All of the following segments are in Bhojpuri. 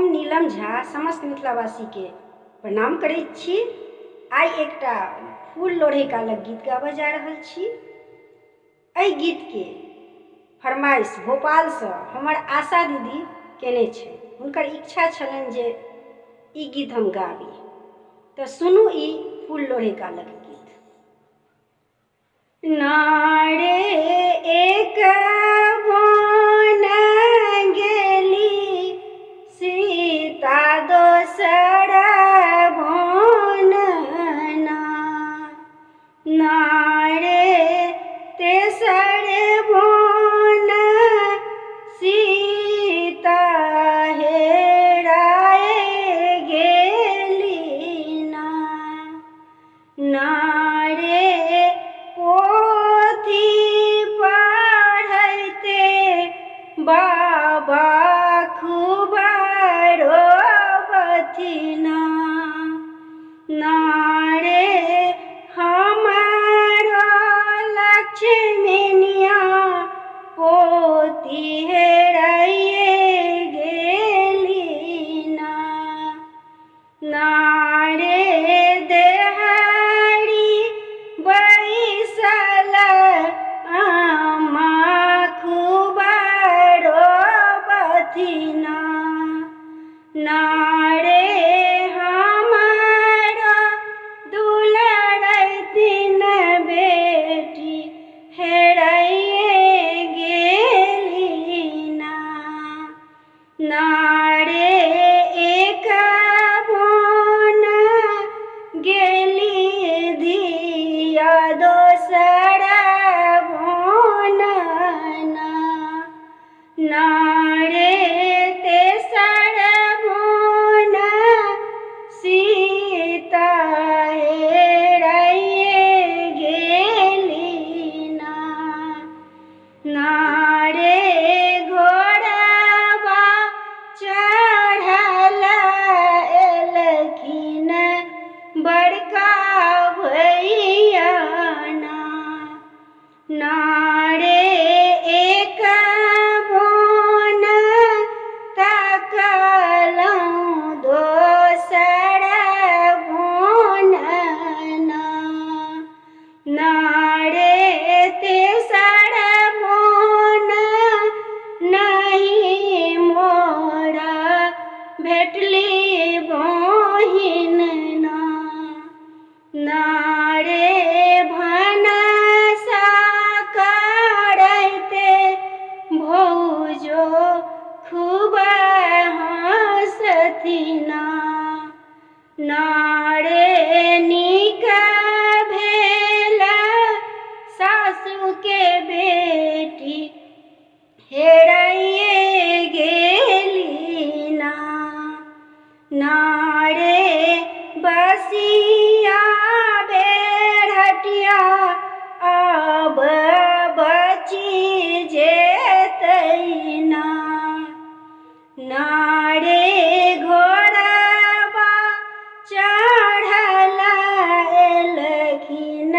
नीलम झा समस्त मिथिलावासी के प्रणाम करैत छी। आइ एकटा फूल लोढ़े कालक गीत गाबऽ जा रहल छी। एहि गीत के फरमाइश भोपाल से हमर आशा दीदी केने छै। हुनकर इच्छा छलनि जे ई गीत हम गाबी, तो सुनू ई फूल लोढ़े कालक गीत। नारे एक बन गेली सीता दोसर बन ना, नारे तेसर बन सीता हेराय गेली ना, नारे पोथी पढ़ैते बाबा खूब रोबथिन, नारे हमारो लक्ष्मनिया पोती हेराइए गेली ना, नारे देहारी बैसल आमा खूब रोबथिन, नारे हमारा दुलारैतिन बेटी हेराइए गेली ना, नारे एक बन गेली धिया दोसर बन ना, नारे तेसर बन सीता हेराइए गेली ना, नारे घोड़वा चढ़ल एलखिन बड़का भैया ना, नारे एक बन तकलहुँ दोसर बन ना, नारे तेसर बन नहीं मोरा भेटली बहिन ना, नारे भनसा करैते भौजो खूब हँसथिन, नारे नीक भेल सासू के बेटी हेराइए गेली ना, नारे बसिया बेरहटिया अब बची जेतै ना, नारे घोड़वा चढ़ल एलखिन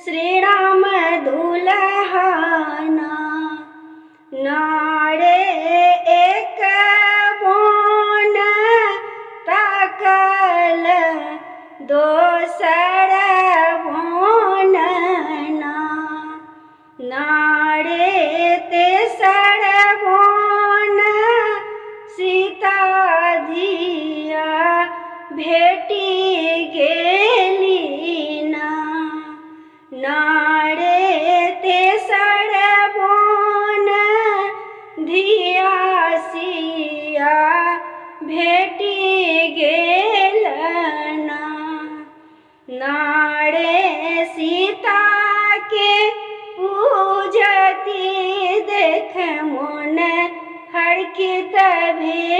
श्री राम दुल्हा ना, नारे एक बन तकल दोसर बन ना, नारे तेसर बन सीता धिया भेटी गेली ना, नारे तेसर बन धिया सिया भेटी गेल ना, नारे सीता के पूजती देख मन हरकित भी